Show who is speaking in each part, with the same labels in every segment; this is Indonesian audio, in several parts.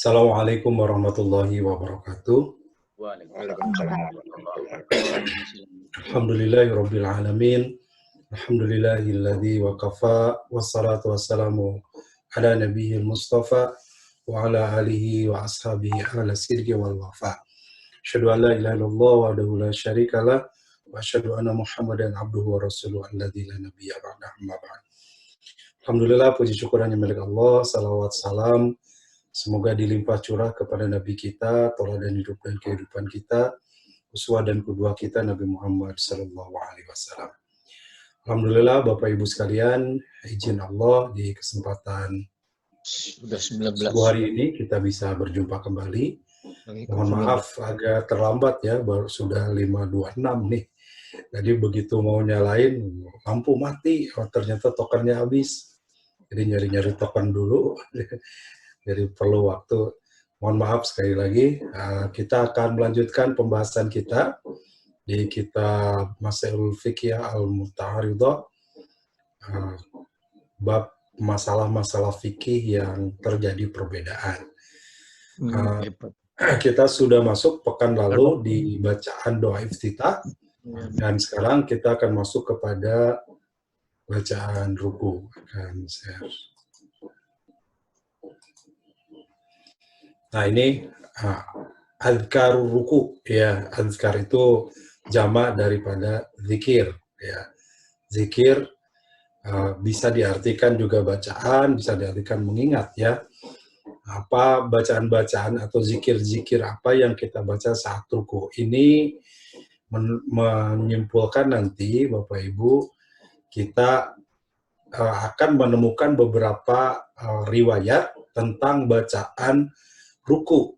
Speaker 1: Assalamualaikum warahmatullahi wabarakatuh.
Speaker 2: Waalaikumsalam warahmatullahi wabarakatuh.
Speaker 1: Alhamdulillahirabbil alamin. Alhamdulillahilladzi wa kafa wassalatu wassalamu ala nabiyil mustafa wa ala alihi wa ashabihi ala sidqi wal wafa. Asyhadu an la ilaha illallah wahdahu la syarikalah wa asyhadu anna Muhammadan abduhu wa rasuluhu alladzi la nabiyya ba'da amma ba'd. Alhamdulillah, puji syukur hanya milik Allah, salawat salam semoga dilimpah curah kepada Nabi kita, tauladan hidup dan kehidupan kita, uswah dan qudwah kita Nabi Muhammad sallallahu alaihi wasallam. Alhamdulillah Bapak Ibu sekalian, izin Allah di kesempatan
Speaker 2: Sudah 19.
Speaker 1: subuh hari ini kita bisa berjumpa kembali. Mohon maaf agak terlambat ya, baru sudah 5.26 nih. Jadi begitu mau nyalain, lampu mati, oh, ternyata tokennya habis. Jadi nyari-nyari token dulu. Jadi perlu waktu. Mohon maaf sekali lagi. Kita akan melanjutkan pembahasan kita di kitab Masailul Fiqh Al-Muta'aridah, bab masalah-masalah fikih yang terjadi perbedaan. Kita sudah masuk pekan lalu di bacaan doa iftitah, dan sekarang kita akan masuk kepada bacaan ruku. Akan share. Nah ini azkar ruku, ya, azkar itu jamak daripada zikir, ya. Zikir bisa diartikan juga bacaan, bisa diartikan mengingat, ya. Apa bacaan-bacaan atau zikir-zikir apa yang kita baca saat ruku ini menyimpulkan nanti Bapak Ibu kita akan menemukan beberapa riwayat tentang bacaan ruku.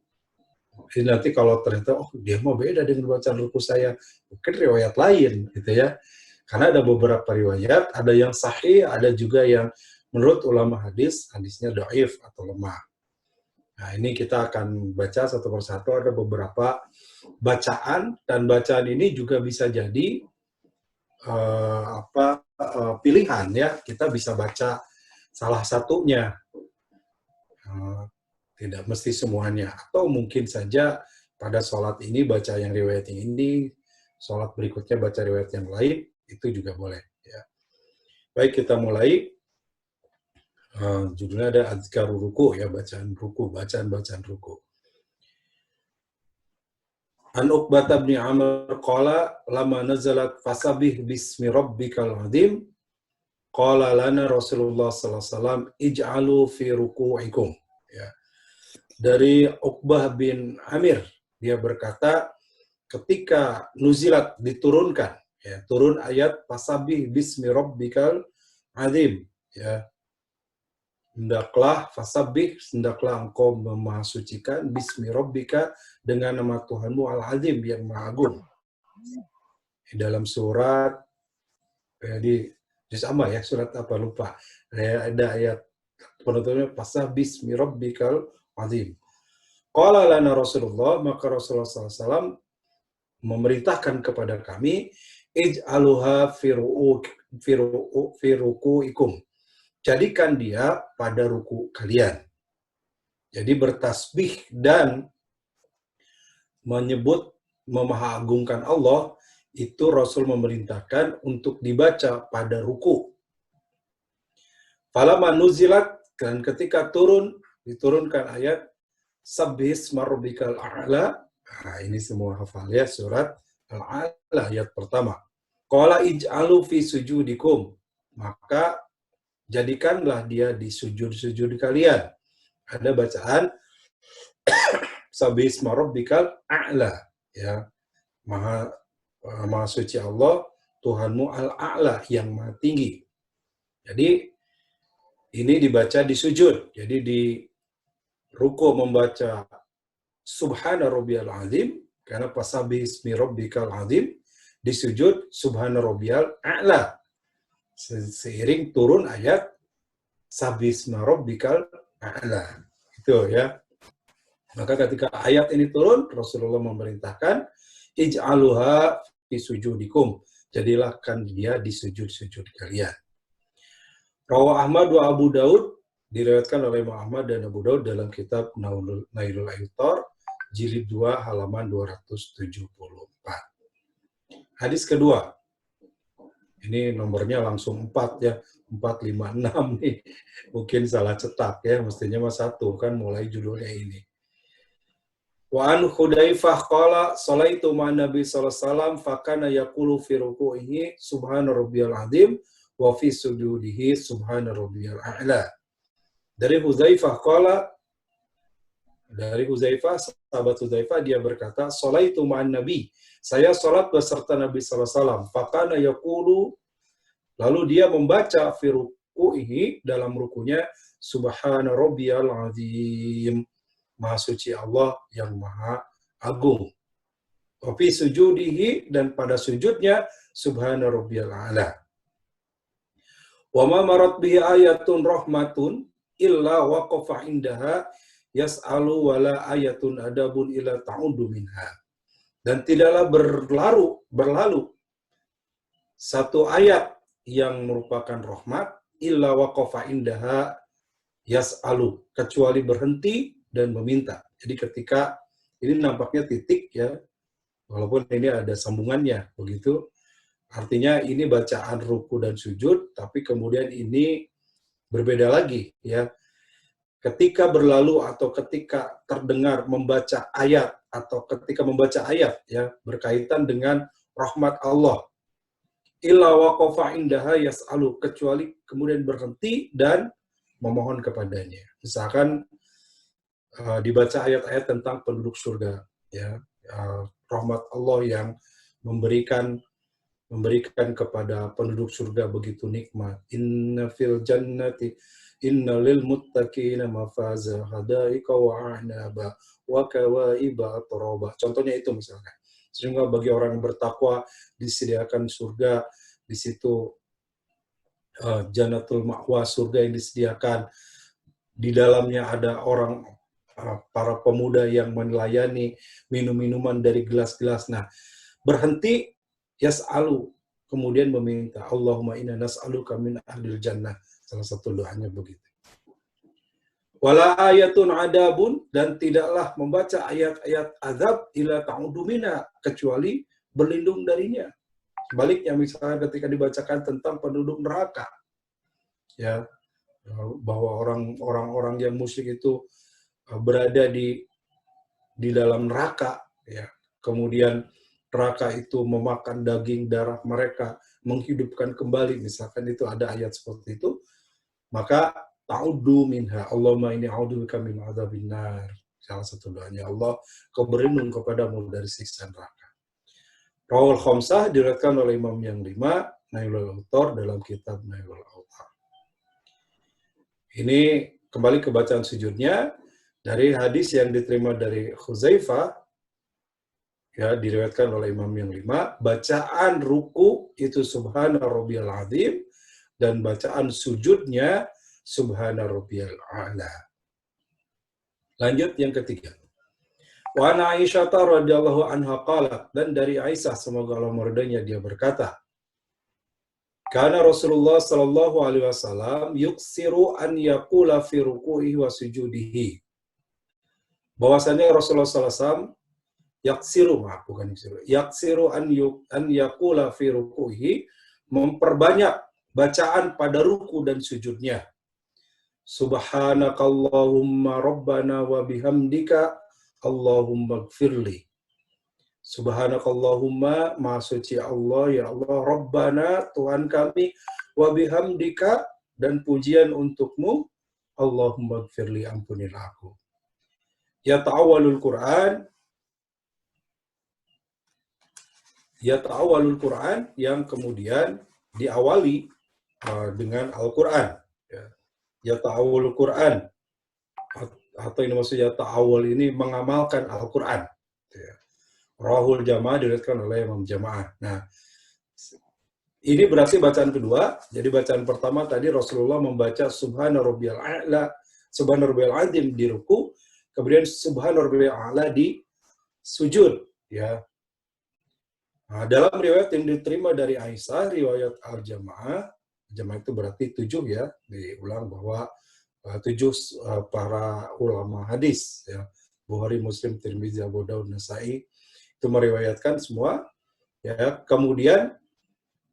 Speaker 1: Jadi nanti kalau ternyata dia mau beda dengan bacaan ruku saya, mungkin riwayat lain gitu ya. Karena ada beberapa riwayat, ada yang sahih, ada juga yang menurut ulama hadisnya dhaif atau lemah. Nah, ini kita akan baca satu persatu, ada beberapa bacaan, dan bacaan ini juga bisa jadi pilihan ya. Kita bisa baca salah satunya. Tidak mesti semuanya, atau mungkin saja pada sholat ini baca yang riwayat yang ini, sholat berikutnya baca riwayat yang lain, itu juga boleh. Ya. Baik, kita mulai. Judulnya ada azkar ruku, ya, bacaan ruku, bacaan ruku. An Uqbah bin Amr qala lama nazalat fasabih bismi rabbikal azim qala lana Rasulullah sallallahu alaihi wasallam ij'alu fi ruku'ikum. Ya. Dari Uqbah bin Amir, dia berkata ketika nuzilat diturunkan, ya, turun ayat fasabih bismi rabbikal azim, ya. Hendaklah fasabih, hendaklah engkau memahasucikan bismi rabbika, dengan nama Tuhanmu al-azim yang maha agung. Di dalam surat di sama ya, surat apa lupa. Ada ayat penutupnya fasabih bismi rabbikal azim. Qala lana Rasulullah, maka Rasulullah SAW memerintahkan kepada kami, ij'aluha fi ruku'ikum. Jadikan dia pada ruku kalian. Jadi bertasbih dan menyebut memahagungkan Allah, itu Rasul memerintahkan untuk dibaca pada ruku. Falamma nuzilat, dan ketika diturunkan ayat Sabbisma rabbikal a'la. Nah, ini semua hafal ya, surat Al-A'la ayat pertama. Qala ij'alu fi sujudikum. Maka jadikanlah dia di sujud-sujud kalian. Ada bacaan Sabbisma rabbikal a'la, ya. Maha suci Allah, Tuhanmu al-a'la, yang maha tinggi. Jadi ini dibaca di sujud. Jadi di ruku membaca Subhana rabbiyal azim, karena Fasabbismi rabbikal azim. Di sujud Subhana rabbiyal a'la. Seiring turun ayat Sabbisma rabbikal a'la. Itu ya. Maka ketika ayat ini turun, Rasulullah memerintahkan ij'aluha fi sujudikum. Jadilah kan dia di sujud-sujud kalian. Rawah Ahmad wa Abu Daud Diriwayatkan oleh Imam Ahmad dan Abu Daud dalam kitab Nailul Autar, jilid 2 halaman 274. Hadis kedua. Ini nomornya langsung 4 ya, 456 nih. Mungkin salah cetak ya, mestinya mah 1 kan mulai judulnya ini. Wa an Hudzaifah qala salaitu ma Nabi sallallahu alaihi wasallam fakana yaqulu fi ruku'ihi subhana rabbiyal azim wa fi sujudihi subhana rabbiyal a'la. Dari Hudzaifah sahabat Hudzaifah dia berkata, salaitu ma'an Nabi. Saya salat beserta Nabi sallallahu alaihi wasallam. Fakana yaqulu, lalu dia membaca fi ruku'ihi, dalam rukunya, subhana rabbiyal azim. Maha suci Allah yang maha agung. Wa fi sujudihi, dan pada sujudnya, subhana rabbiyal a'la. Wa ma marat bihi ayatun rahmatun illa waqafa indaha yas'alu wala ayatun adabun illa ta'udu minha. Dan tidaklah berlalu satu ayat yang merupakan rahmat illa waqafa indaha yas'alu, kecuali berhenti dan meminta. Jadi ketika ini nampaknya titik ya, walaupun ini ada sambungannya begitu. Artinya ini bacaan ruku dan sujud, tapi kemudian ini berbeda lagi ya. Ketika berlalu atau ketika terdengar membaca ayat atau ketika membaca ayat ya berkaitan dengan rahmat Allah. Illa waqafa indaha yas'alu, kecuali kemudian berhenti dan memohon kepadanya. Misalkan dibaca ayat-ayat tentang penduduk surga ya, rahmat Allah yang memberikan kepada penduduk surga begitu nikmat. Inna fil jannati inna lil muttaqina mafaza hadaika wa a'naba wa kawaiba atraba. Contohnya itu misalkan. Sehingga bagi orang yang bertakwa disediakan surga, di situ Jannatul Ma'wa, surga yang disediakan. Di dalamnya ada para pemuda yang melayani, minum minuman dari gelas-gelas. Nah, berhenti yas'alu, kemudian meminta, Allahumma inna nas'aluka min ahlil jannah. Salah satu doanya begitu. Wala ayatun adabun, dan tidaklah membaca ayat-ayat azab ila ta'udu minha, kecuali berlindung darinya. Sebaliknya misalnya ketika dibacakan tentang penduduk neraka, ya, bahwa orang-orang yang musyrik itu berada di dalam neraka, ya. Kemudian neraka itu memakan daging darah mereka, menghidupkan kembali, misalkan itu ada ayat seperti itu, maka ta'udhu minha, Allahumma inni a'udzubika min adzabin nar. Salah satu doanya, Allah, kau berlindung kepadamu dari siksa neraka. Rawal Khamsah diriwayatkan oleh Imam yang 5, Nailul Autar dalam kitab Nailul Autar. Ini kembali ke bacaan sujudnya. Dari hadis yang diterima dari Hudzaifah, ya, diriwayatkan oleh Imam yang 5, bacaan ruku itu subhana rabbiyal azim, dan bacaan sujudnya subhana rabbiyal a'la. Lanjut yang ketiga. Wa ana Aisyah radhiyallahu anha qalat, dan dari Aisyah semoga Allah meridainya dia berkata, karena Rasulullah sallallahu alaihi wasallam yuksiru an yaqula fi ruku'ihi wa sujudihi. Bahwasanya Rasulullah sallallahu alaihi wasallam yaksiru an yaqula fi ruku'ihi, memperbanyak bacaan pada ruku dan sujudnya. Subhanakallahumma rabbana wa bihamdika Allahumma gfirli. Subhanakallahumma, maha suci Allah, ya Allah, Rabbana, Tuhan kami, wa bihamdika, dan pujian untukmu, Allahumma gfirli, ampunilah aku. Ya ta'awalul Quran, yang kemudian diawali dengan Al-Quran. Ya ta'awalul Quran, atau ini maksudnya ta'awal ini mengamalkan Al-Quran. Rawahul Jamaah diriwayatkan oleh Imam Jamaah. Nah, ini berarti bacaan kedua. Jadi bacaan pertama tadi Rasulullah membaca Subhana Rabbiyal A'la, Subhana Rabbiyal Azim di ruku, kemudian Subhana Rabbiyal A'la di sujud. Ya. Nah, dalam riwayat yang diterima dari Aisyah, riwayat Al-Jamaah, Jamaah itu berarti 7 ya, diulang bahwa para ulama hadis, ya, Bukhari, Muslim, Tirmidzi, Abu Daud, Nasai, itu meriwayatkan semua. Ya, kemudian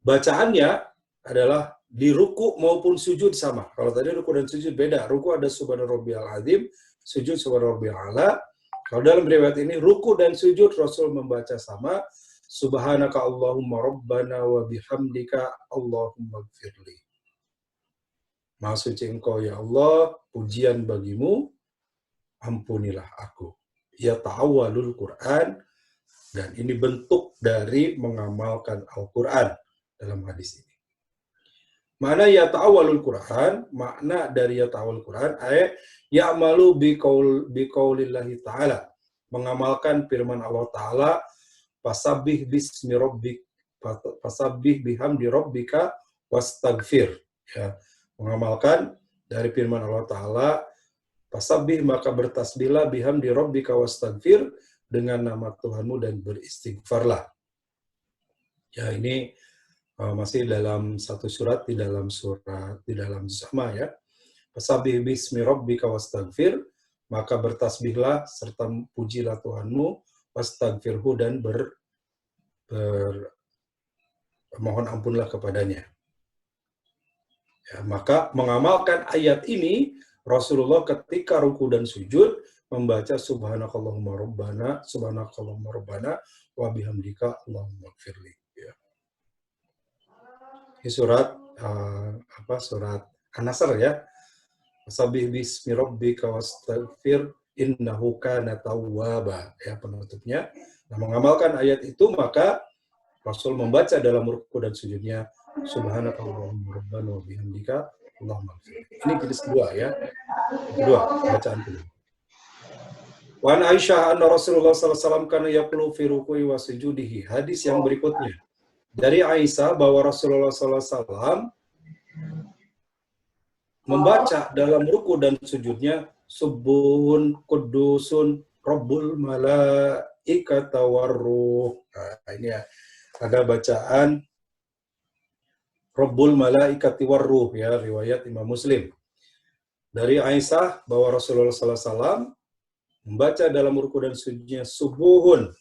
Speaker 1: bacaannya adalah di ruku maupun sujud sama. Kalau tadi ruku dan sujud beda. Ruku ada subhana rabbiyal azim, sujud subhana rabbiyal a'la. Kalau dalam riwayat ini ruku dan sujud Rasul membaca sama. Subhanaka Allahumma rabbana wa bihamdika Allahumma gfirli. Maha suci Engkau ya Allah, pujian bagimu, ampunilah aku. Ya ta'awwalul Quran, dan ini bentuk dari mengamalkan Al-Quran dalam hadis ini. Mana ya ta'awwalul Quran, makna dari ya ta'awwalul Quran, ayat ya'malu biqaulillahi ta'ala, mengamalkan firman Allah Ta'ala, fasabbih bismi rabbik, fasabbih bihamdi rabbika wastaghfir. Ya, mengamalkan dari firman Allah Ta'ala, fasabbih maka bertasbihlah bihamdi rabbika wastaghfir, dengan nama Tuhanmu dan beristighfarlah. Ya, ini masih dalam satu surat di dalam sama ya. Fasabbih bismi rabbika wastaghfir, maka bertasbihlah serta pujilah Tuhanmu, wastaghfirhu, dan mohon ampunlah kepadanya. Ya, maka mengamalkan ayat ini Rasulullah ketika ruku dan sujud membaca subhanakallahumma rabbana wa bihamdika Allahumma gfirli. Ya. Ini surat surat An-Nasr ya. Fasabbih bismi rabbika wastaghfir innahu kana tawwaba, ya, penutupnya. Nah, mengamalkan ayat itu maka Rasul membaca dalam ruku dan sujudnya subhanakallahumma rabbana wa bihamdika Allahumma gfirli. Ini jenis kedua ya. Kedua, bacaan kedua. Wa an Aisyah anna Rasulullah sallallahu alaihi wasallam kana yaqulu fi ruku'i wa sujudihi. Hadis yang berikutnya. Dari Aisyah bahwa Rasulullah sallallahu alaihi wasallam membaca dalam ruku dan sujudnya subuhun kudusun rabbul malaikata warruh. Nah, ini ya, ada bacaan rabbul malaikati warruh ya, riwayat Imam Muslim. Dari Aisyah bahwa Rasulullah sallallahu alaihi wasallam membaca dalam ruku dan sujudnya subuhun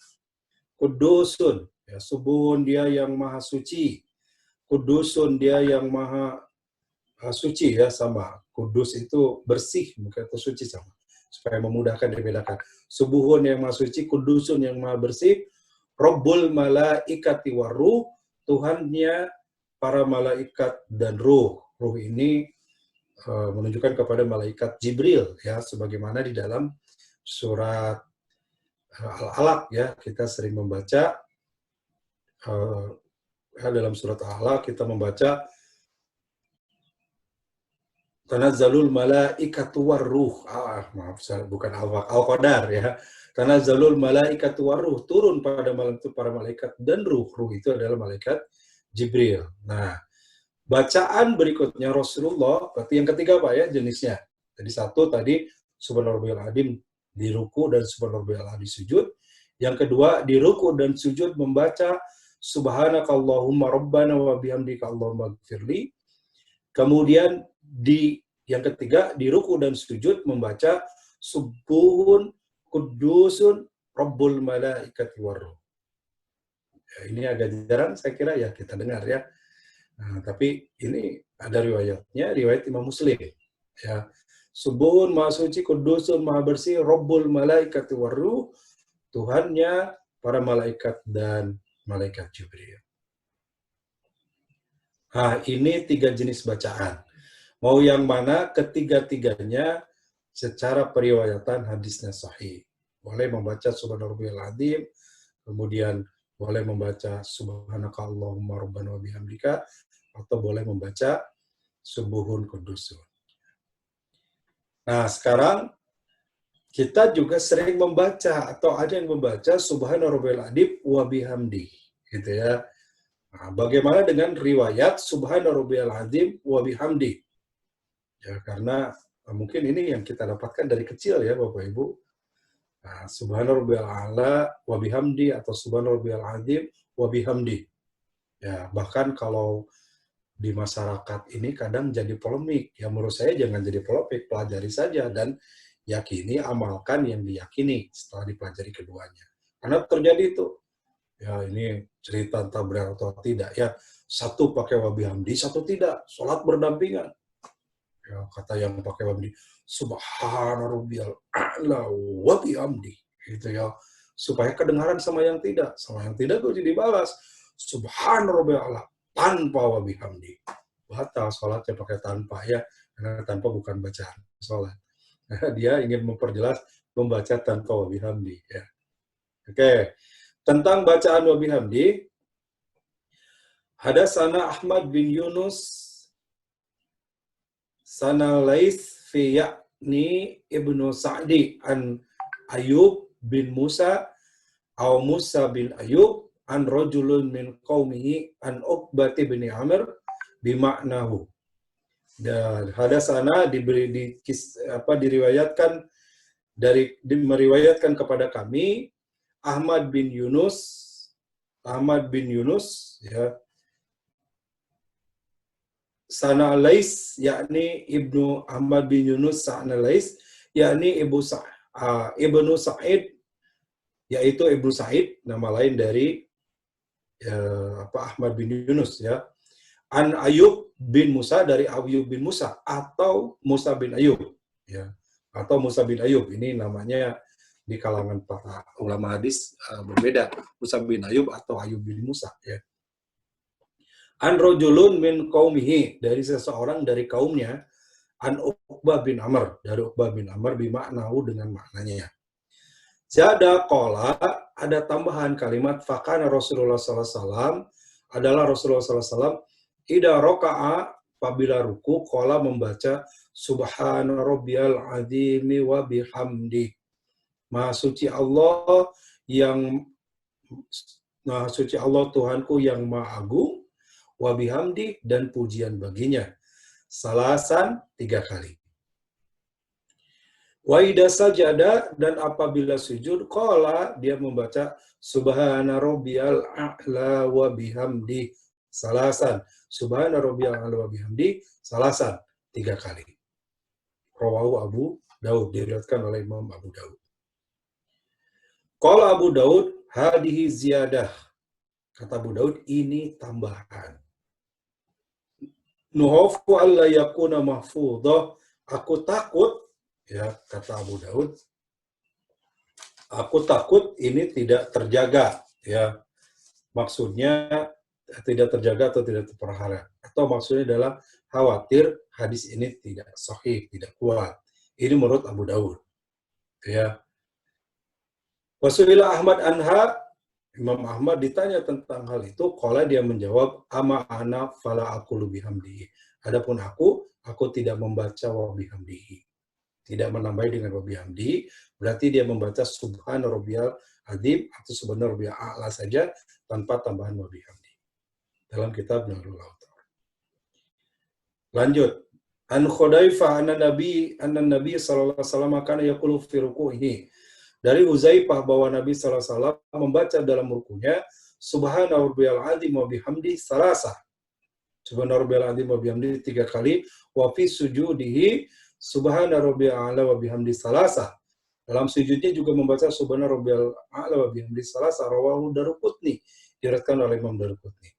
Speaker 1: kudusun, ya, subuhun dia yang maha suci, kudusun dia yang maha suci, ya, sama. Kudus itu bersih, bukan itu suci, sama. Supaya memudahkan dibedakan. Subuhun yang maha suci, kudusun yang maha bersih, Rabbul malaikati waruh, Tuhannya para malaikat dan ruh. Ruh ini menunjukkan kepada malaikat Jibril, ya, sebagaimana di dalam surat Al-Alaq, ya, kita sering membaca dalam surat Al-Alaq kita membaca Tanazzalul malaikatu warruh. Maaf, bukan Al-Qadar ya. Tanazzalul malaikatu warruh, turun pada malam itu para malaikat dan ruh. Ruh itu adalah malaikat Jibril. Nah, bacaan berikutnya Rasulullah, berarti yang ketiga Pak ya jenisnya. Jadi satu tadi subhanarabbiyal azim di ruku dan subhanarabbiyal a'la di sujud. Yang kedua di ruku dan sujud membaca subhanakallahumma rabbana wa bihamdika Allahumma gfirli. Kemudian yang ketiga di ruku dan sujud membaca subuhun kudusun rabbul malaikati warruh. Ya, ini agak jarang saya kira ya kita dengar ya. Nah, tapi ini ada riwayatnya, riwayat Imam Muslim. Ya. Subuhun maha suci, kudusun maha bersih, Rabbul malaikati warruh, Tuhannya para malaikat dan malaikat Jibril. Nah, ini 3 jenis bacaan. Mau yang mana, ketiga-tiganya secara periwayatan hadisnya sahih. Boleh membaca subhanarabbiyal azim, kemudian boleh membaca subhanaka Allahumma rabbana wa bihamdika, atau boleh membaca subuhun kudusun. Nah, sekarang kita juga sering membaca atau ada yang membaca subhanarabbiyal azim wa bihamdi, gitu ya. Nah, bagaimana dengan riwayat subhanarabbiyal azim wa bihamdi? Ya, karena mungkin ini yang kita dapatkan dari kecil ya Bapak Ibu. Nah, subhanarabbiyal a'la wa bihamdi atau subhanarabbiyal azim wa bihamdi. Ya, bahkan kalau di masyarakat ini kadang jadi polemik. Ya menurut saya jangan jadi polemik, pelajari saja dan yakini, amalkan yang diyakini setelah dipelajari keduanya. Karena terjadi itu, ya ini cerita entah benar atau tidak, ya satu pakai wabihamdi, satu tidak, sholat berdampingan. Ya, kata yang pakai wabihamdi, subhana rabbiyal a'la wa bihamdi, gitu ya, supaya kedengaran sama yang tidak itu dibalas subhana rabbiyal a'la tanpa wabihamdi. Batal sholatnya pakai tanpa, ya, karena tanpa bukan bacaan sholat. Dia ingin memperjelas membaca tanpa wabihamdi, ya. Oke, tentang bacaan wabihamdi, hadatsana Ahmad bin Yunus sana Lais fi yakni Ibnu Sa'di an Ayub bin Musa aw Musa bin Ayub an rajulun min qaumihi an Uqbah bin Amr bimaknahu. Dan hadasana meriwayatkan kepada kami Ahmad bin Yunus, ya, sana Lais, yakni Ibnu Ahmad bin Yunus sana Lais, yakni Ibnu Sa'id, yaitu Ibnu Sa'id, nama lain dari Ahmad bin Yunus, ya. An Ayub bin Musa, dari Ayub bin Musa atau Musa bin Ayub, ya, atau Musa bin Ayub. Ini namanya di kalangan para ulama hadis berbeda, Musa bin Ayub atau Ayub bin Musa, ya. An rajulun min qaumihi, dari seseorang dari kaumnya, an Uqbah bin Amr, dari Uqbah bin Amr bimaknahu, dengan maknanya. Zada qala, ada tambahan kalimat fakana Rasulullah sallallahu alaihi wasallam, adalah Rasulullah sallallahu alaihi wasallam ida roka'a, apabila ruku, qala membaca subhana rabbiyal azimi wa bihamdi. Maha suci Allah Tuhanku yang maha agung, wa bihamdi, dan pujian baginya. Salasan, 3 kali. Wa idza sajada, dan apabila sujud, qala, dia membaca subhana rabbiyal a'la wa bihamdi. Salasan, subhana rabbiyal a'la wa bihamdi, salasan, 3 kali. Rawahu Abu Daud, diriwayatkan oleh Imam Abu Daud. Qala Abu Daud, hadihi ziyadah. Kata Abu Daud, ini tambahan. Nuhofu alla yakuna mahfudhah. Aku takut, ya, kata Abu Daud, aku takut ini tidak terjaga, ya. Maksudnya tidak terjaga atau tidak terpelihara. Atau maksudnya adalah khawatir hadis ini tidak sahih, tidak kuat. Ini menurut Abu Daud, ya. Wasuila Ahmad anha, Imam Ahmad ditanya tentang hal itu, qala, dia menjawab, ama ana fala aqulu bihamdihi. Adapun aku tidak membaca wa bihamdihi. Tidak menambahi dengan wa bihamdihi, berarti dia membaca subhana rabbiyal azim atau subhana rabbiyal a'la saja tanpa tambahan wa bihamdihi. Dalam kitab Nurul Autar. Lanjut. An Khudaifah anna Nabi sallallahu alaihi wasallam kana yaqulu fi ruku'ihi. Dari Huzaifah bahwa Nabi sallallahu alaihi wasallam membaca dalam rukunya subhana rabbiyal azim wa bihamdi salasa. Subhana rabbiyal azim wa bihamdi 3 kali, wa fi sujudihi subhana rabbiyal a'la wa bihamdi salasa. Dalam sujudnya juga membaca subhana rabbiyal a'la wa bihamdi salasa. Rawahu Daruqutni, diriwayatkan oleh Imam Daruqutni.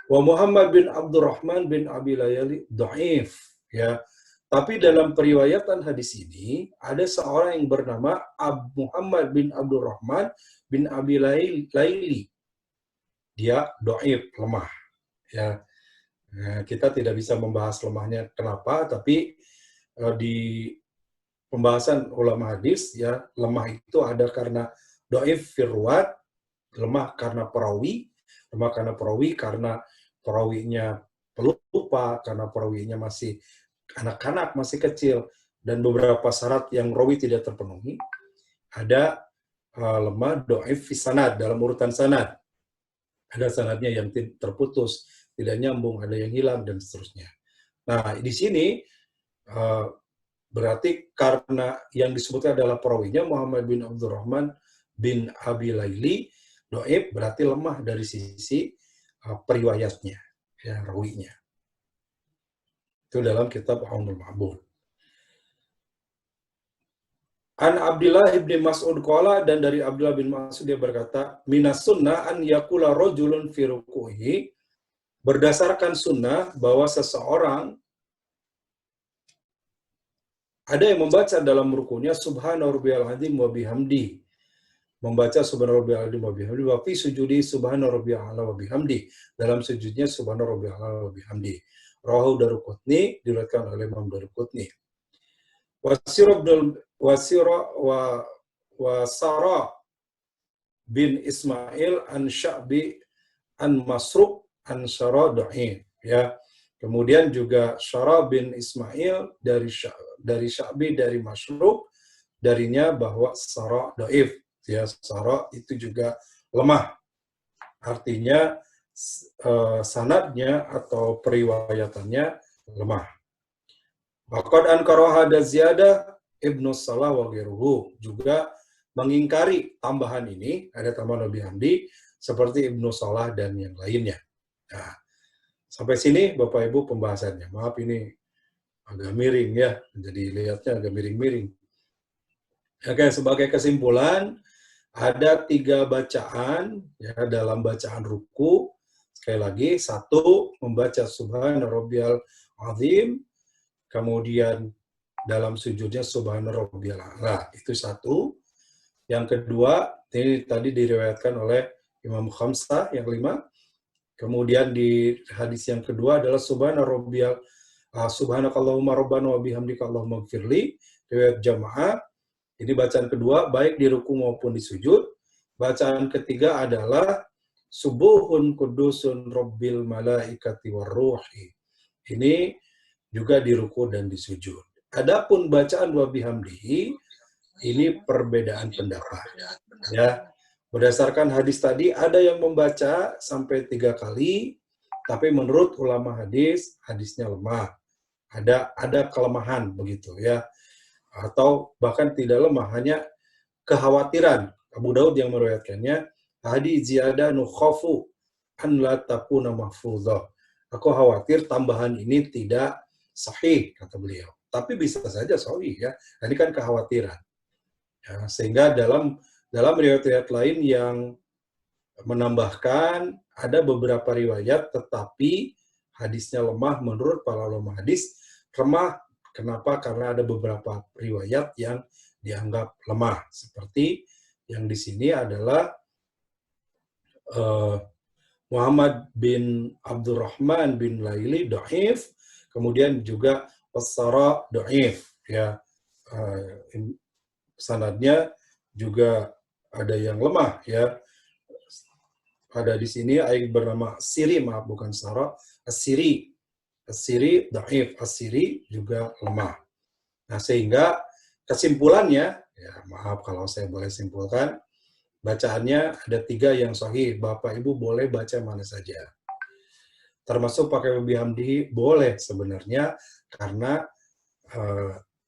Speaker 1: Wa Muhammad bin Abdurrahman bin Abi Layali dhaif, ya. Tapi dalam periwayatan hadis ini ada seorang yang bernama Muhammad bin Abdurrahman bin Abi Layli. Dia dhaif, lemah, ya. Nah, kita tidak bisa membahas lemahnya kenapa, tapi di pembahasan ulama hadis, ya, lemah itu ada karena dhaif firwat, lemah karena perawi, karena perawinya pelupa, karena perawinya masih anak-anak, masih kecil, dan beberapa syarat yang rawi tidak terpenuhi. Ada lemah dhaif fi sanad, dalam urutan sanad. Ada sanadnya yang terputus, tidak nyambung, ada yang hilang, dan seterusnya. Nah, di sini berarti karena yang disebutkan adalah perawinya Muhammad bin Abdurrahman bin Abi Layli, dhaif, berarti lemah dari sisi periwayatnya, ya rawinya. Itu dalam kitab Aunul Ma'bud. An Abdullah bin Mas'ud qala, dan dari Abdullah bin Mas'ud dia berkata, minas sunnah an yakula rajulun fi rukuhi, berdasarkan sunnah bahwa seseorang ada yang membaca dalam rukunya subhana rabbiyal azim wa bihamdi, membaca subhana rabbiyal azim wa bihamdi, wa fi sujudi subhana rabbiyal a'la wa bihamdi, dalam sujudnya subhana rabbiyal a'la wa bihamdi. Rawahu Daruqutni, diriwayatkan oleh Imam Daruqutni. Wasara bin Ismail an Sya'bi an Masruq an Syara da'in, ya. Kemudian juga Syara bin Ismail dari Sya'bi dari Masruq, darinya bahwa Syara da'if, ya. Syara itu juga lemah. Artinya sanadnya atau periwayatannya lemah. Waqad ankara hadza ziyadah Ibnu Salah wa ghairuhu, juga mengingkari tambahan ini, ada tambahan lebih hamdi seperti Ibnu Salah dan yang lainnya. Nah, sampai sini Bapak Ibu pembahasannya. Maaf ini agak miring ya, jadi lihatnya agak miring-miring. Oke, sebagai kesimpulan ada 3 bacaan ya dalam bacaan ruku. Sekali lagi, 1 membaca Subhana Rabbiyal Azim, kemudian dalam sujudnya Subhana Rabbiyal A'la, itu 1. Yang kedua, ini tadi diriwayatkan oleh Imam Khamsah, yang 5. Kemudian di hadis yang kedua adalah Subhana Rabbiyal Subhanakallahumma Rabbana wa bihamdika Allahumma gfirli, riwayat jamaah. Ini bacaan kedua, baik di ruku maupun di sujud. Bacaan ketiga adalah Subuhun Kudusun Rabbil Malaikati Warruhi. Ini juga di ruku dan di sujud. Adapun bacaan wa bihamdihi, ini perbedaan pendapat. Ya, berdasarkan hadis tadi, ada yang membaca sampai 3 kali, tapi menurut ulama hadis, hadisnya lemah. Ada kelemahan begitu ya. Atau bahkan tidak lemah, hanya kekhawatiran. Abu Daud yang meriwayatkannya, hadi ziyadah nukhafu an la takuna mahfuzah. Aku khawatir tambahan ini tidak sahih, kata beliau. Tapi bisa saja sahih ya. Ini kan kekhawatiran. Ya, sehingga dalam riwayat-riwayat lain yang menambahkan ada beberapa riwayat tetapi hadisnya lemah menurut para ulama hadis. Lemah kenapa? Karena ada beberapa riwayat yang dianggap lemah. Seperti yang di sini adalah Muhammad bin Abdurrahman bin Laili dhaif, kemudian juga Wasara dhaif, ya. Sanadnya juga ada yang lemah ya. Ada di sini ayat bernama Siri, maaf bukan Sara, As-Siri dhaif, As-Siri juga lemah. Nah, sehingga kesimpulannya, ya maaf kalau saya boleh simpulkan, bacaannya ada 3 yang sahih. Bapak Ibu boleh baca mana saja. Termasuk pakai bihamdihi boleh sebenarnya, karena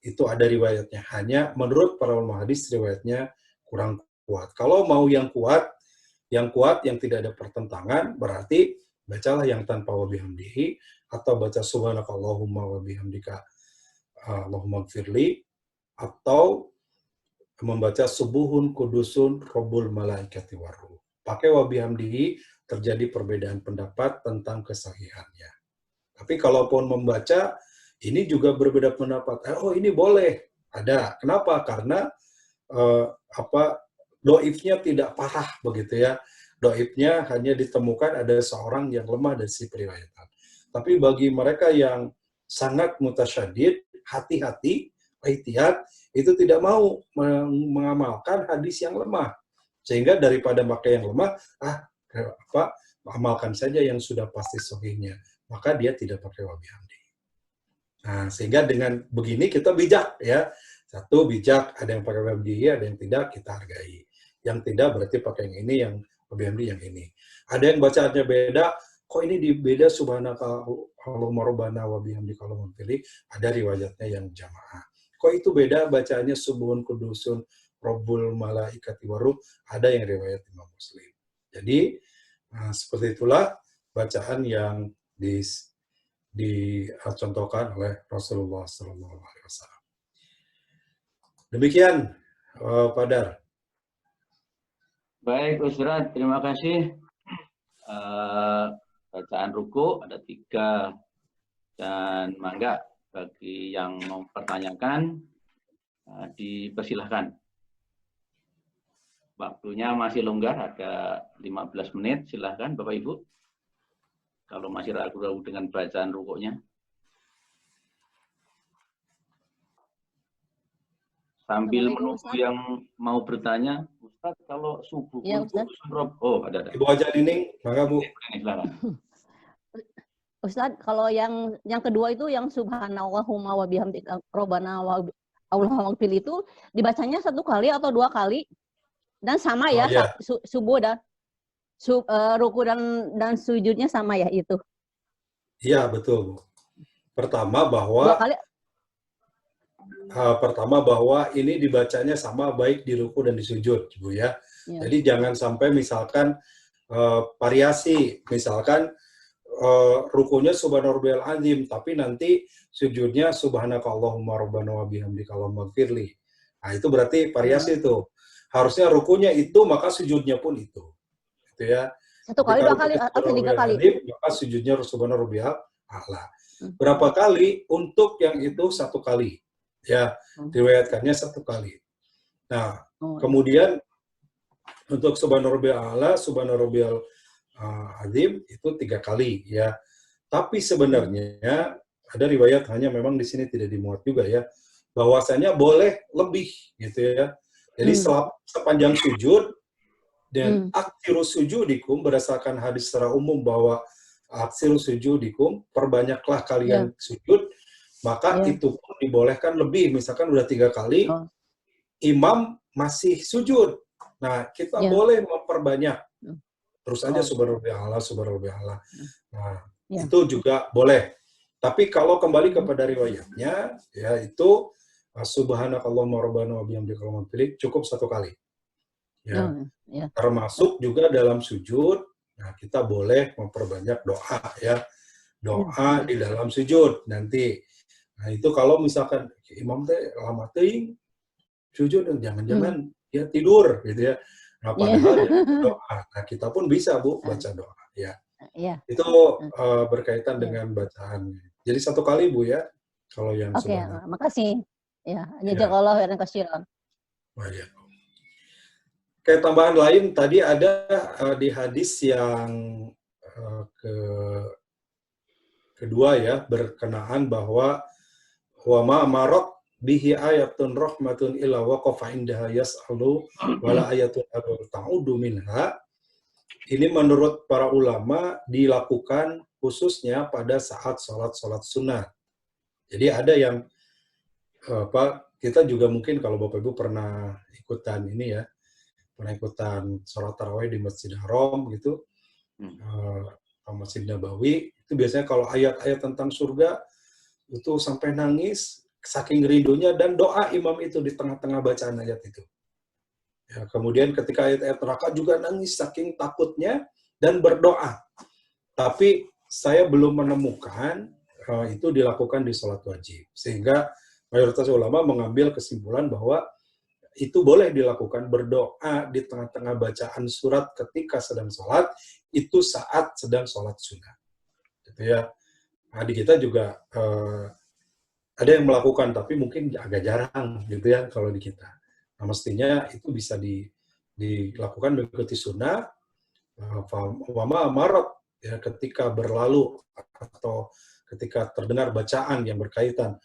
Speaker 1: itu ada riwayatnya. Hanya menurut para ulama hadis riwayatnya kurang kuat. Kalau mau yang kuat yang tidak ada pertentangan, berarti bacalah yang tanpa wa bihamdihi, atau baca subhanakallahumma wa bihamdika Allahumma gfirli, atau membaca subuhun kudusun Rabbul Malaikati Warruh. Pakai wa bihamdihi terjadi perbedaan pendapat tentang kesahihannya. Tapi kalaupun membaca ini juga berbeda pendapat. Oh, ini boleh. Ada. Kenapa? Karena doifnya tidak parah begitu ya. Doifnya hanya ditemukan ada seorang yang lemah dari si periwayatan. Tapi bagi mereka yang sangat mutasyadid, hati-hati, ihtiyat, itu tidak mau mengamalkan hadis yang lemah. Sehingga daripada pakai yang lemah, amalkan saja yang sudah pasti sahihnya. Maka dia tidak pakai wa bihamdi. Nah, sehingga dengan begini kita bijak ya. 1 bijak, ada yang pakai wa bihamdi, ada yang tidak, kita hargai. Yang tidak berarti pakai yang ini, yang wa bihamdi yang ini. Ada yang bacaannya beda, kok ini beda subhanaka Allahumma rabbana wa bihamdika Allahumma gfirli, ada riwayatnya yang jamaah. Kok itu beda bacaannya subuhun kudusun Rabbul Malaikati Warruh, ada yang riwayat Imam Muslim. Jadi seperti itulah bacaan yang dicontohkan oleh Rasulullah SAW. Demikian, Pak Dar.
Speaker 2: Baik, Ustaz, terima kasih. Bacaan ruku ada 3 dan mangga bagi yang mau pertanyakan dipersilahkan. Waktunya masih longgar, ada 15 menit. Silahkan Bapak Ibu. Kalau masih ragu-ragu dengan bacaan rukuknya. Sambil menunggu yang mau bertanya, Ustaz, kalau subuh
Speaker 3: Ya,
Speaker 2: untuk
Speaker 3: Ustaz.
Speaker 2: surab, oh ada.
Speaker 1: Ibu Haja Nining, maka Bu.
Speaker 2: Silakan.
Speaker 3: Ustadz, kalau yang kedua itu yang subhanallahumma wa bihamdika rabbana wa Allahumma ighfir itu dibacanya 1 kali atau 2 kali dan sama ya,
Speaker 1: iya.
Speaker 3: subuh dan ruku dan sujudnya sama ya itu.
Speaker 1: Iya, betul, Bu. Pertama bahwa
Speaker 3: 2 kali.
Speaker 1: Pertama bahwa ini dibacanya sama baik di ruku dan di sujud, Bu ya.
Speaker 3: Ya.
Speaker 1: Jadi jangan sampai misalkan variasi, misalkan rukunya subhanarabbiyal azim, tapi nanti sujudnya subhanakallahumma rabbana wa bihamdika allahumma ighfirli. Nah, itu berarti variasi itu. Harusnya rukunya itu, maka sujudnya pun itu. Gitu ya.
Speaker 3: 1 kali, 2 kali, atau 3 kali?
Speaker 1: Azim, maka sujudnya subhanarabbiyal a'la. Berapa kali? Untuk yang itu 1 kali. Ya, diriwayatkannya 1 kali. Nah, kemudian untuk subhanarabbiyal a'la, subhanarabbiyal azim itu 3 kali ya. Tapi sebenarnya ada riwayat, hanya memang di sini tidak dimuat juga ya, bahwasanya boleh lebih gitu ya. Jadi sepanjang sujud dan aksiru sujudikum, berdasarkan hadis secara umum bahwa aksiru sujudikum, perbanyaklah kalian sujud, maka itu pun dibolehkan lebih. Misalkan udah 3 kali, imam masih sujud. Nah, kita boleh memperbanyak. Terus aja subhanallah, subhanallah. Nah, itu juga boleh. Tapi kalau kembali kepada riwayatnya, ya itu subhanakallahumma rabbana wa bihamdika allahumma ighfirli cukup 1 kali. Ya. Termasuk juga dalam sujud, nah kita boleh memperbanyak doa ya. Doa di dalam sujud nanti. Nah, itu kalau misalkan imam teh lama teuing sujud, jangan-jangan dia tidur gitu ya. Nah, padahal doa. Nah, kita pun bisa, Bu, baca doa ya. Itu berkaitan dengan bacaan. Jadi 1 kali, Bu ya, kalau yang
Speaker 3: Oke, makasih. Ya, jazakallahu khairan katsiran.
Speaker 1: Baik. Kayak tambahan lain tadi ada di hadis yang kedua ya, berkenaan bahwa wa ma amarat bihi ayatun rahmatun illa waqafa indaha yas'alu wala ayatun ta'udu minha. Ini menurut para ulama dilakukan khususnya pada saat sholat sunnah. Jadi ada yang kita juga mungkin kalau Bapak Ibu pernah ikutan ini ya, pernah ikutan sholat tarawih di Masjidil Haram gitu, Masjid Nabawi, itu biasanya kalau ayat-ayat tentang surga itu sampai nangis saking rindunya, dan doa imam itu di tengah-tengah bacaan ayat itu. Ya, kemudian ketika ayat-ayat neraka juga nangis saking takutnya dan berdoa. Tapi saya belum menemukan itu dilakukan di sholat wajib. Sehingga mayoritas ulama mengambil kesimpulan bahwa itu boleh dilakukan, berdoa di tengah-tengah bacaan surat ketika sedang sholat, itu saat sedang sholat sunnah. Gitu ya. Nah, di kita juga ada yang melakukan, tapi mungkin agak jarang gitu ya kalau di kita. Nah, mestinya itu bisa dilakukan mengikuti sunnah, wama amarat ya, ketika berlalu atau ketika terdengar bacaan yang berkaitan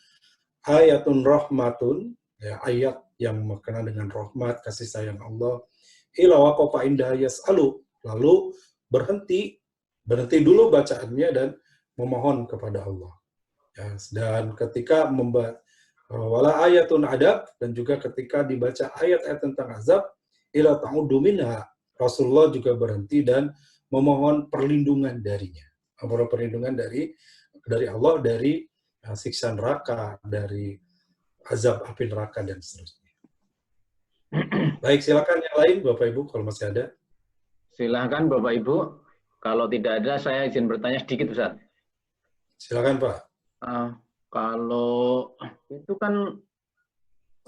Speaker 1: ayatun rahmatun, ya, ayat yang berkenaan dengan rahmat, kasih sayang Allah, ila waqafa indaha yas'alu, lalu berhenti dulu bacaannya dan memohon kepada Allah. Ya, dan ketika wala ayatun adab, dan juga ketika dibaca ayat-ayat tentang azab, ila ta'udu minha, Rasulullah juga berhenti dan memohon perlindungan darinya. Memohon perlindungan dari Allah, dari siksa neraka, dari azab api neraka, dan seterusnya. Baik, silakan yang lain Bapak Ibu kalau masih ada.
Speaker 2: Silakan Bapak Ibu. Kalau tidak ada, saya izin bertanya sedikit, Ustaz.
Speaker 1: Silakan Pak.
Speaker 2: Kalau itu kan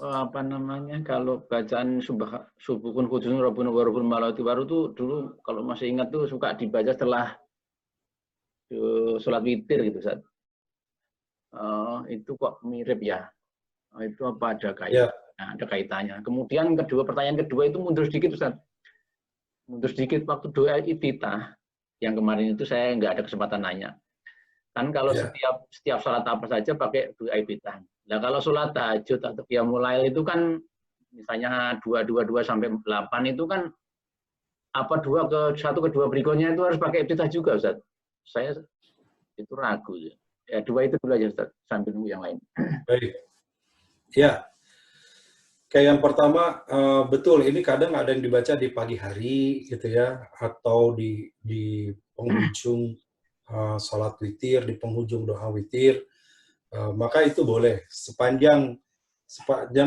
Speaker 2: apa namanya, kalau bacaan subuhun khusus Rabbuna wa Rabbul Malawati Waru itu dulu kalau masih ingat tuh suka dibaca setelah sholat witir gitu Ustaz. Itu kok mirip ya? Itu apa ada kaitannya?
Speaker 1: Ya.
Speaker 2: Nah, ada kaitannya. Kemudian pertanyaan kedua itu mundur sedikit Ustaz. Mundur sedikit waktu doa iftitah yang kemarin itu saya nggak ada kesempatan nanya. Kan kalau setiap sholat apa saja pakai doa iftitah. Nah kalau sholat tahajud atau qiyamul lail itu kan misalnya 2 sampai 8 itu kan apa 1 ke 2 berikutnya itu harus pakai iftitah juga Ustaz. Saya itu ragu ya. Ya 2 itu dulu aja Ustaz, sambil nunggu yang lain.
Speaker 1: Baik. Ya. Kayak yang pertama, betul ini kadang ada yang dibaca di pagi hari gitu ya, atau di penghujung sholat witir, di penghujung doa witir, maka itu boleh sepanjang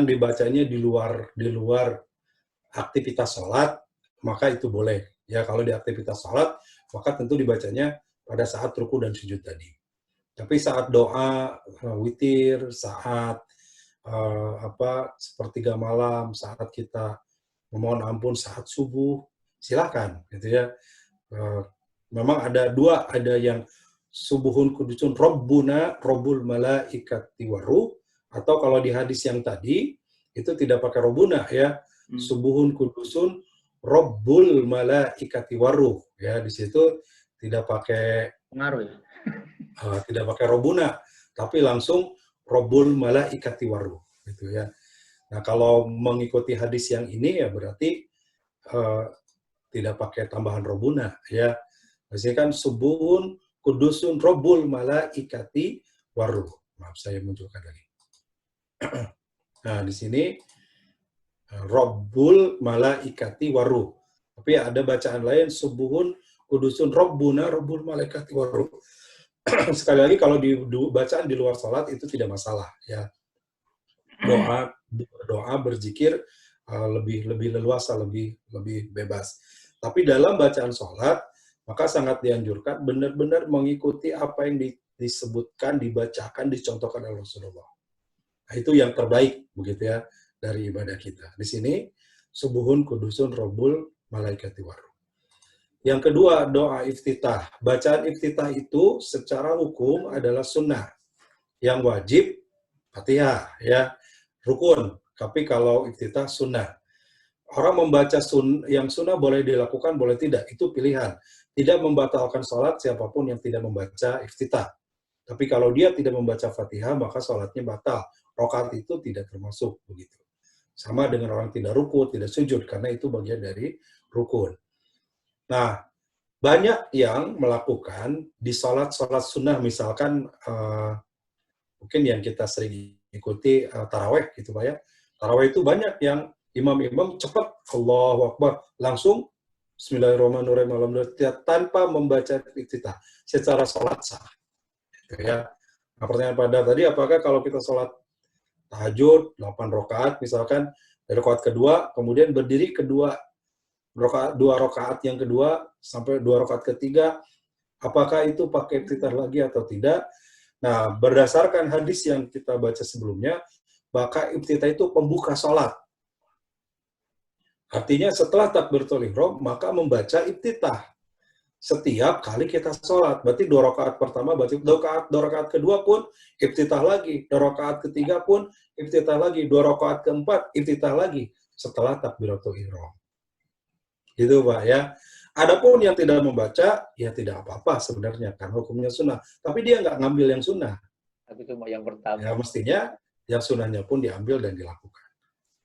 Speaker 1: dibacanya di luar aktivitas sholat, maka itu boleh. Ya kalau di aktivitas sholat, maka tentu dibacanya pada saat ruku dan sujud tadi. Tapi saat doa witir, saat sepertiga malam, saat kita memohon ampun, saat subuh, silakan gitu ya. Memang ada dua, ada yang subuhun kudusun Rabbuna Rabbul Malaikati Waruh, atau kalau di hadis yang tadi itu tidak pakai Rabbuna ya, subuhun kudusun Rabbul Malaikati Waruh ya, di situ tidak pakai
Speaker 2: pengaruh ya.
Speaker 1: Tidak pakai Rabbuna, tapi langsung Rabbul Malaikati Waruh gitu ya. Nah, kalau mengikuti hadis yang ini ya berarti tidak pakai tambahan Rabbuna ya. Maksudnya kan subuhun kudusun Rabbul Malaikati Waruh. Maaf saya munculkan lagi. Nah, di sini Rabbul Malaikati Waruh. Tapi ada bacaan lain subuhun kudusun Rabbuna Rabbul Malaikati Waruh. Sekali lagi kalau bacaan di luar sholat itu tidak masalah ya. Doa berzikir lebih leluasa, lebih bebas. Tapi dalam bacaan sholat maka sangat dianjurkan benar-benar mengikuti apa yang disebutkan, dibacakan, dicontohkan oleh Rasulullah. Nah, itu yang terbaik begitu ya dari ibadah kita. Di sini subuhun kudusun Rabbul Malaikati Waruh. Yang kedua, doa iftitah. Bacaan iftitah itu secara hukum adalah sunnah. Yang wajib, Fatihah, ya, rukun. Tapi kalau iftitah, sunnah. Orang membaca yang sunnah boleh dilakukan, boleh tidak. Itu pilihan. Tidak membatalkan sholat siapapun yang tidak membaca iftitah. Tapi kalau dia tidak membaca Fatihah, maka sholatnya batal. Rakaat itu tidak termasuk. Begitu. Sama dengan orang tidak rukun, tidak sujud, karena itu bagian dari rukun. Nah, banyak yang melakukan di sholat-sholat sunnah, misalkan mungkin yang kita sering ikuti taraweh gitu Pak ya. Taraweh itu banyak yang imam-imam cepat, Allahu Akbar, langsung Bismillahirrahmanirrahim, tanpa membaca iftitah. Secara sholat sah. Gitu ya. Nah, pertanyaan pada tadi, apakah kalau kita sholat tahajud, 8 rakaat, misalkan dari rakaat kedua, kemudian berdiri dua rakaat yang kedua sampai 2 rakaat ketiga, apakah itu pakai iftitah lagi atau tidak? Nah, berdasarkan hadis yang kita baca sebelumnya, maka iftitah itu pembuka sholat. Artinya setelah takbiratul ihram, maka membaca iftitah setiap kali kita sholat. Berarti 2 rakaat pertama, berarti 2 rakaat kedua pun iftitah lagi, 2 rakaat ketiga pun iftitah lagi, 2 rakaat keempat iftitah lagi setelah takbiratul ihram. Gitu Pak ya. Adapun yang tidak membaca, ya tidak apa-apa sebenarnya, karena hukumnya sunnah. Tapi dia nggak ngambil yang sunnah.
Speaker 2: Tapi cuma yang pertama.
Speaker 1: Ya mestinya yang sunnahnya pun diambil dan dilakukan.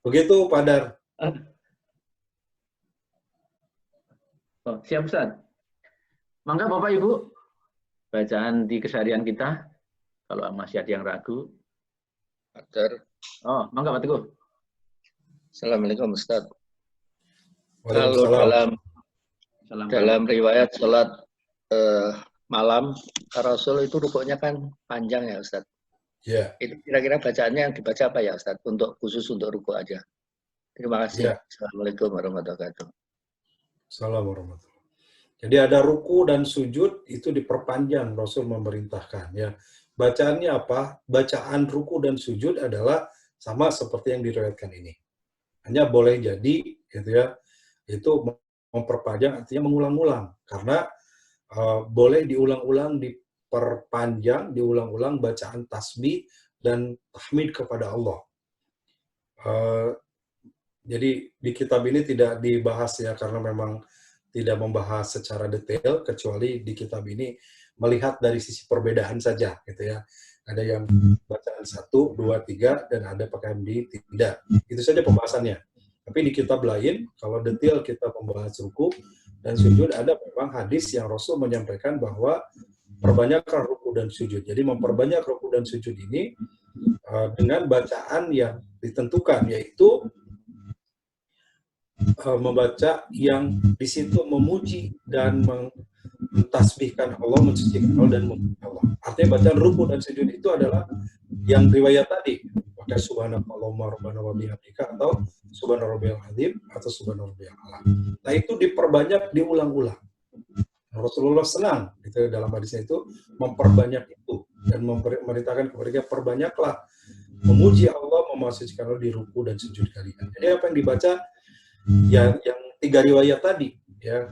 Speaker 1: Begitu Pak Dar.
Speaker 2: Oh, siap Ustaz. Mangga Bapak Ibu, bacaan di keseharian kita, kalau masih ada yang ragu.
Speaker 4: Pak Dar.
Speaker 2: Oh, mangga Pak Teguh.
Speaker 4: Assalamualaikum Ustaz.
Speaker 1: Kalau
Speaker 4: dalam riwayat sholat malam Rasul itu rukuknya kan panjang ya Ustaz.
Speaker 1: Ya.
Speaker 4: Itu kira-kira bacaannya yang dibaca apa ya Ustaz? Khusus untuk rukuk aja. Terima kasih.
Speaker 1: Ya.
Speaker 4: Assalamualaikum warahmatullahi wabarakatuh.
Speaker 1: Assalamualaikum warahmatullahi wabarakatuh. Jadi ada ruku dan sujud itu diperpanjang, Rasul memerintahkan ya. Bacaannya apa? Bacaan ruku dan sujud adalah sama seperti yang diriwayatkan ini. Hanya boleh jadi gitu ya, itu memperpanjang artinya mengulang-ulang, karena boleh diulang-ulang, diperpanjang, diulang-ulang bacaan tasbih dan tahmid kepada Allah. Jadi di kitab ini tidak dibahas ya, karena memang tidak membahas secara detail, kecuali di kitab ini melihat dari sisi perbedaan saja gitu ya. Ada yang bacaan 1, 2, 3, dan ada pakai hamdi tidak. Itu saja pembahasannya. Tapi di kitab lain, kalau detail kita membahas ruku dan sujud, ada memang hadis yang Rasul menyampaikan bahwa perbanyakkan ruku dan sujud. Jadi memperbanyak ruku dan sujud ini dengan bacaan yang ditentukan, yaitu membaca yang di situ memuji dan mentasbihkan Allah, mensucikan Allah dan memuji Allah. Artinya bacaan ruku dan sujud itu adalah yang riwayat tadi, pakai subhanallahumma rabbana wa bihamdika, atau subhanarabbiyal azim, atau subhanarabbiyal a'la. Nah, itu diperbanyak, diulang-ulang. Rasulullah senang gitu dalam hadisnya itu memperbanyak itu dan memerintahkan kepada kita, perbanyaklah memuji Allah, memasukkan Allah di ruku dan sujud kalian. Jadi apa yang dibaca yang 3 riwayat tadi ya,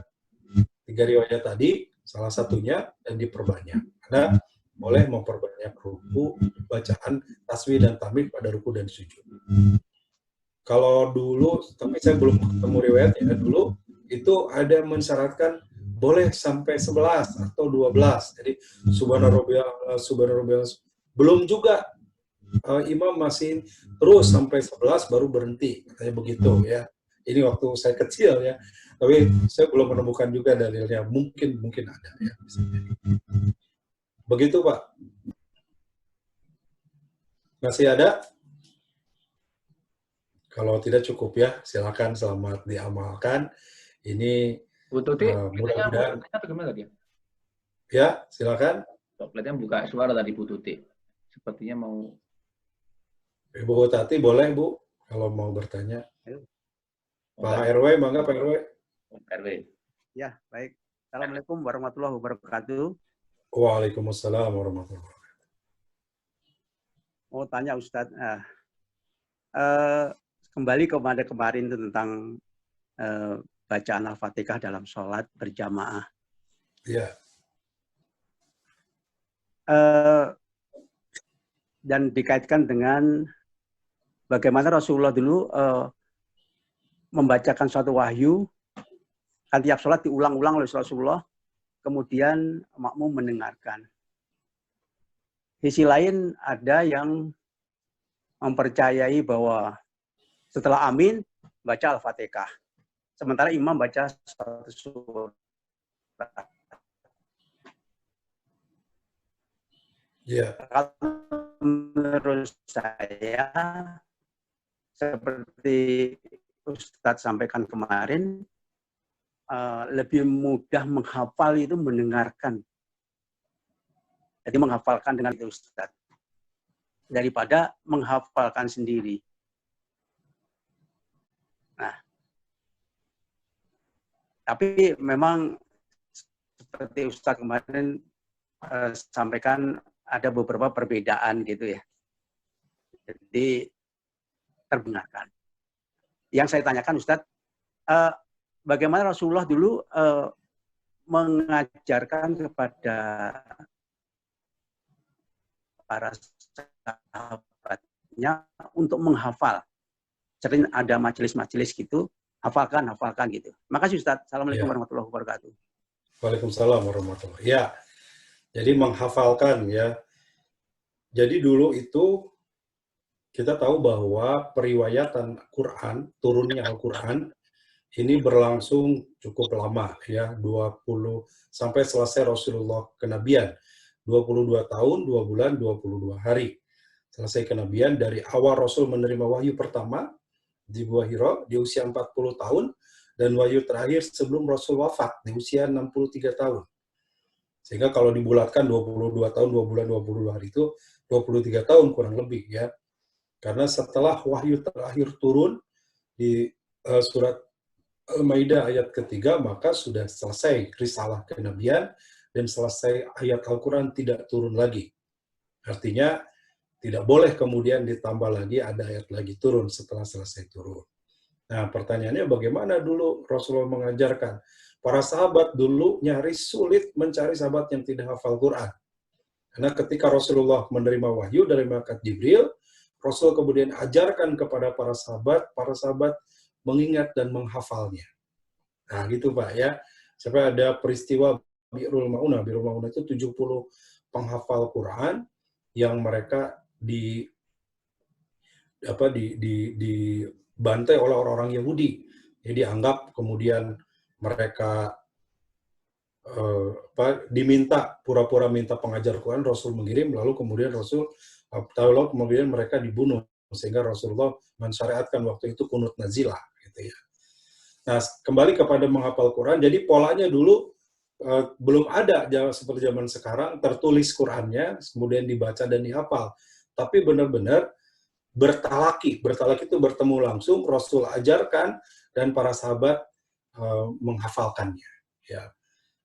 Speaker 1: 3 riwayat tadi salah satunya, dan diperbanyak. Karena boleh memperbanyak ruku, bacaan tasbih dan tahmid pada ruku dan sujud. Kalau dulu, tapi saya belum ketemu riwayatnya, dulu itu ada mensyaratkan boleh sampai 11 atau 12. Jadi subhanarabbiyal, belum juga imam masih terus sampai 11 baru berhenti, katanya begitu ya. Ini waktu saya kecil ya, tapi saya belum menemukan juga dalilnya. Mungkin ada ya. Begitu Pak. Masih ada? Kalau tidak cukup ya, silakan, selamat diamalkan. Ini
Speaker 2: Bu Tuti,
Speaker 1: mudah-mudahan.
Speaker 2: Bagaimana tadi?
Speaker 1: Ya, silakan.
Speaker 2: Kelihatannya buka suara tadi Bu Tuti. Sepertinya mau.
Speaker 1: Ibu Tati boleh Bu, kalau mau bertanya. Pak RW, bangga Pak RW.
Speaker 2: RW.
Speaker 5: Ya, baik. Assalamualaikum warahmatullahi wabarakatuh.
Speaker 1: Waalaikumsalam warahmatullahi wabarakatuh.
Speaker 5: Mau tanya Ustadz, kembali kepada kemarin tentang bacaan Al-Fatihah dalam sholat berjamaah.
Speaker 1: Iya.
Speaker 5: Dan dikaitkan dengan bagaimana Rasulullah dulu membacakan suatu wahyu, kan tiap sholat diulang-ulang oleh Rasulullah, kemudian makmum mendengarkan. Sisi lain ada yang mempercayai bahwa setelah amin, baca Al-Fatihah. Sementara imam baca satu surat.
Speaker 1: Ya.
Speaker 5: Menurut saya, seperti Ustadz sampaikan kemarin, lebih mudah menghafal itu mendengarkan. Jadi menghafalkan dengan itu Ustadz, daripada menghafalkan sendiri. Nah, tapi memang seperti Ustadz kemarin sampaikan, ada beberapa perbedaan gitu ya. Jadi terbenarkan. Yang saya tanyakan Ustadz, bagaimana Rasulullah dulu mengajarkan kepada para sahabatnya untuk menghafal. Sering ada majelis-majelis gitu, hafalkan gitu. Makasih Ustadz. Assalamualaikum warahmatullahi wabarakatuh.
Speaker 1: Waalaikumsalam warahmatullahi wabarakatuh. Ya, jadi menghafalkan ya. Jadi dulu itu kita tahu bahwa periwayatan Quran, turunnya Al-Quran, ini berlangsung cukup lama ya, 20 sampai selesai Rasulullah kenabian. 22 tahun, 2 bulan, 22 hari. Selesai kenabian, dari awal Rasul menerima wahyu pertama di Gua Hira di usia 40 tahun, dan wahyu terakhir sebelum Rasul wafat di usia 63 tahun. Sehingga kalau dibulatkan 22 tahun, 2 bulan, 22 hari itu 23 tahun kurang lebih ya. Karena setelah wahyu terakhir turun di surat Al-Maidah ayat ketiga, maka sudah selesai risalah kenabian dan selesai ayat Al-Quran tidak turun lagi. Artinya tidak boleh kemudian ditambah lagi ada ayat lagi turun setelah selesai turun. Nah, pertanyaannya bagaimana dulu Rasulullah mengajarkan? Para sahabat dulu nyaris sulit mencari sahabat yang tidak hafal Quran. Karena ketika Rasulullah menerima wahyu dari malaikat Jibril, Rasul kemudian ajarkan kepada para sahabat mengingat dan menghafalnya. Nah, gitu Pak ya. Sampai ada peristiwa Bi'rul Ma'unah. Bi'rul Ma'unah itu 70 penghafal Quran yang mereka dibantai oleh orang-orang Yahudi. Jadi dianggap kemudian mereka diminta pura-pura minta pengajar Quran, Rasul mengirim, lalu kemudian kemudian mereka dibunuh, sehingga Rasulullah mensyariatkan waktu itu kunut nazilah gitu ya. Nah, kembali kepada menghafal Quran, jadi polanya dulu belum ada seperti zaman sekarang tertulis Qurannya kemudian dibaca dan dihafal, tapi benar-benar bertalaki itu bertemu langsung, Rasul ajarkan dan para sahabat menghafalkannya ya.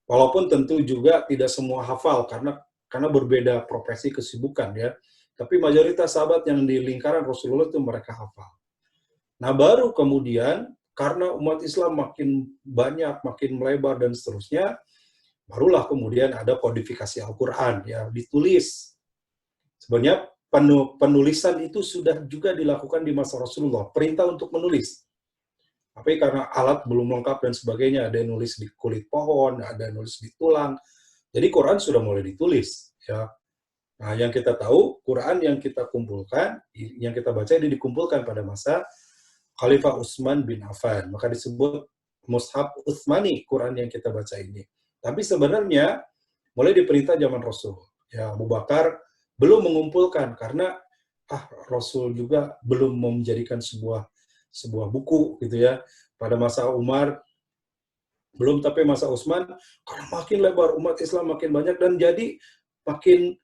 Speaker 1: Walaupun tentu juga tidak semua hafal karena berbeda profesi kesibukan ya. Tapi mayoritas sahabat yang di lingkaran Rasulullah itu mereka hafal. Nah, baru kemudian karena umat Islam makin banyak, makin melebar dan seterusnya, barulah kemudian ada kodifikasi Al-Qur'an ya, ditulis. Sebenarnya penulisan itu sudah juga dilakukan di masa Rasulullah, perintah untuk menulis. Tapi karena alat belum lengkap dan sebagainya, ada yang nulis di kulit pohon, ada yang nulis di tulang. Jadi Quran sudah mulai ditulis. Ya. Nah, yang kita tahu, Quran yang kita kumpulkan, yang kita baca ini dikumpulkan pada masa Khalifah Utsman bin Affan. Maka disebut Mushaf Utsmani, Quran yang kita baca ini. Tapi sebenarnya mulai diperintah zaman Rasul. Ya, Abu Bakar belum mengumpulkan karena Rasul juga belum menjadikan sebuah buku gitu ya. Pada masa Umar belum, tapi masa Utsman karena makin lebar umat Islam makin banyak dan jadi makin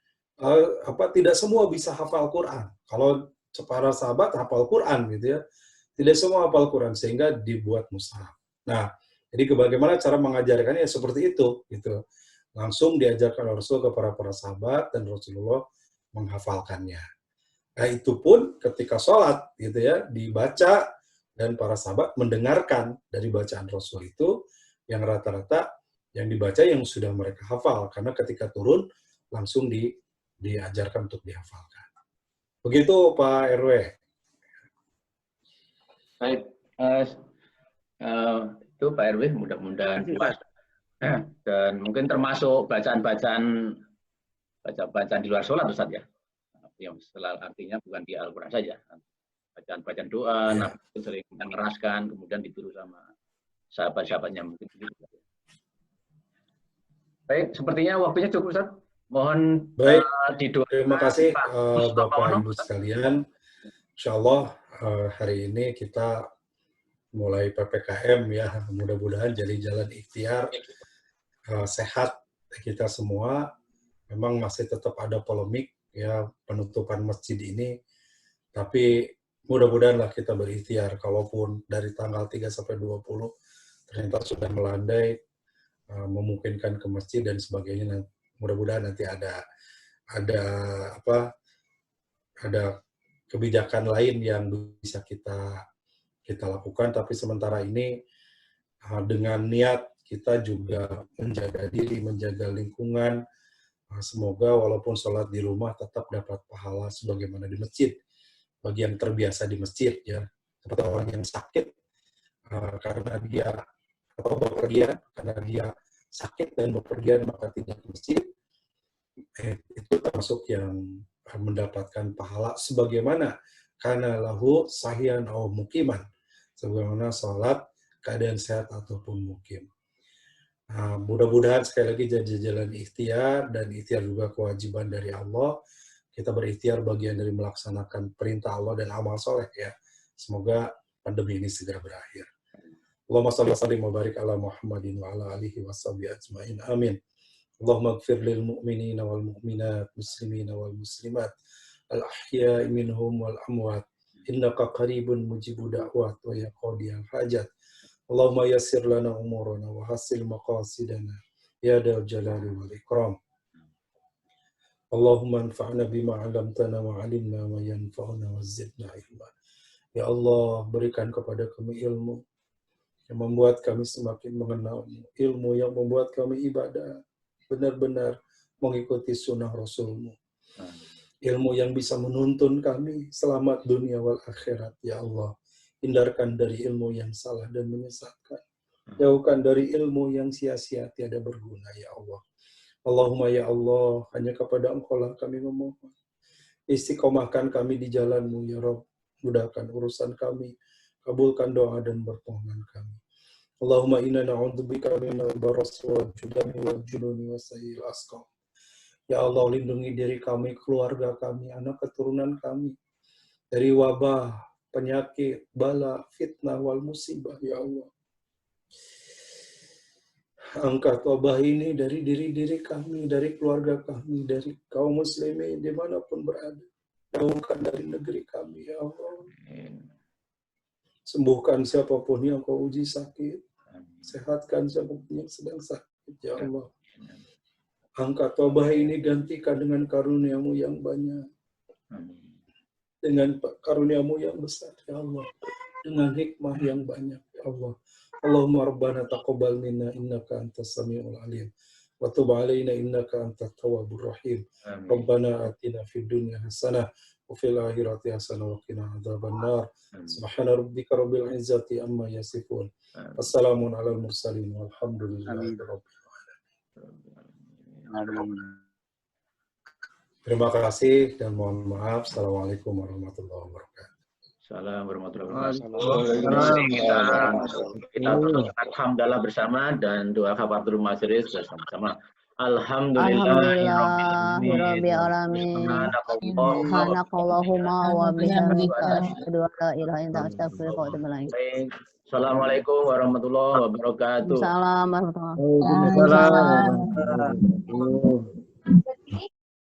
Speaker 1: tidak semua bisa hafal Quran. Kalau para sahabat hafal Quran gitu ya. Tidak semua hafal Quran sehingga dibuat mushaf. Nah, jadi bagaimana cara mengajarkannya seperti itu gitu. Langsung diajarkan Rasul kepada para sahabat dan Rasulullah menghafalkannya. Nah, itu pun ketika sholat gitu ya, dibaca dan para sahabat mendengarkan dari bacaan Rasul itu yang rata-rata yang dibaca yang sudah mereka hafal karena ketika turun langsung diajarkan untuk dihafalkan. Begitu Pak RW.
Speaker 2: Baik, itu Pak RW mudah-mudahan puas dan mungkin termasuk bacaan di luar sholat Ustaz ya, yang artinya bukan di Al-Quran saja. Bacaan doa, Nabi sering mengeraskan, kemudian ditiru sama sahabat-sahabatnya mungkin. Baik, sepertinya waktunya cukup, Ustaz. Mohon didoakan.
Speaker 1: Terima kasih Bapak Ibu sekalian. Insya Allah hari ini kita mulai PPKM ya, mudah-mudahan jadi jalan ikhtiar sehat kita semua. Memang masih tetap ada polemik ya penutupan masjid ini, tapi mudah-mudahanlah kita berikhtiar, kalaupun dari tanggal 3 sampai 20 ternyata sudah melandai, memungkinkan ke masjid dan sebagainya. Mudah-mudahan nanti ada kebijakan lain yang bisa kita lakukan. Tapi sementara ini dengan niat kita juga menjaga diri, menjaga lingkungan. Semoga walaupun sholat di rumah tetap dapat pahala sebagaimana di masjid. Bagi yang terbiasa di masjid ya, seperti orang yang sakit karena dia atau bepergian karena dia sakit dan bepergian maka tidak ke masjid, itu termasuk yang mendapatkan pahala sebagaimana karena lahu sahihan atau mukiman, sebagaimana sholat keadaan sehat ataupun mukim. Nah, mudah-mudahan sekali lagi jadi jalan ikhtiar, dan ikhtiar juga kewajiban dari Allah. Kita berikhtiar bagian dari melaksanakan perintah Allah dan amal soleh ya. Semoga pandemi ini segera berakhir. Allahumma shalli wa sallim wa barik ala Muhammadin wa ala alihi wa sahbihi ajma'in. Amin. Allahumma ighfir lil mu'minina wal mu'minat, muslimina wal muslimat, al ahya'i minhum wal amwat. Innaka qaribun mujibu da'wat wa ya qadiyal hajat. Allahumma yassir lana umurana wa hasil maqasidana ya dal jalali wal ikram. Allahumma anfa'na bima 'allamtana wa 'allimna ma yanfa'una wa zidna ilma. Ya Allah, berikan kepada kami ilmu yang membuat kami semakin mengenal-Mu, ilmu yang membuat kami ibadah benar-benar mengikuti sunnah Rasul-Mu. Ilmu yang bisa menuntun kami selamat dunia wal akhirat, ya Allah. Hindarkan dari ilmu yang salah dan menyesatkan. Jauhkan dari ilmu yang sia-sia tiada berguna, ya Allah. Allahumma ya Allah, hanya kepada Engkau lah kami memohon. Istiqomahkan kami di jalan-Mu, ya Rabb. Mudahkan urusan kami, kabulkan doa dan permohonan kami. Allahumma inna na'udzubika minal barasi wal judami wal jununi wa sayyil asqam. Ya Allah, lindungi diri kami, keluarga kami, anak keturunan kami dari wabah, penyakit, bala, fitnah, wal musibah, ya Allah. Angkat wabah ini dari diri-diri kami, dari keluarga kami, dari kaum muslimin dimanapun berada. Jauhkan dari negeri kami, ya Allah. Sembuhkan siapapun yang Kau uji sakit. Sehatkan siapapun yang sedang sakit, ya Allah. Angkat wabah ini, gantikan dengan karunia-Mu yang banyak. Dengan karunia-Mu yang besar, ya Allah. Dengan hikmah yang banyak, ya Allah. Allahumma rabbana taqabbal minna innaka antas samiul alim wa tub alaina innaka antat tawwabur rahim. Rabbana atina fid dunya hasanah wa fil akhirati hasanah wa qina adzabannar. Subhana rabbika rabbil izzati amma yasifun. Wassalamun alal mursalin walhamdulillahi rabbil alamin. Terima kasih dan mohon maaf. Assalamualaikum warahmatullahi wabarakatuh.
Speaker 2: Assalamualaikum warahmatullahi wabarakatuh. Kita teruskan alhamdulillah bersama dan doa kafaratul majelis bersama-sama. Alhamdulillahirabbil alamin. Subhanakallahumma wa bihamdika asyhadu an la ilaha illa anta astaghfiruka wa atubu ilaik. Assalamualaikum warahmatullahi wabarakatuh.
Speaker 3: Assalamualaikum warahmatullahi wabarakatuh.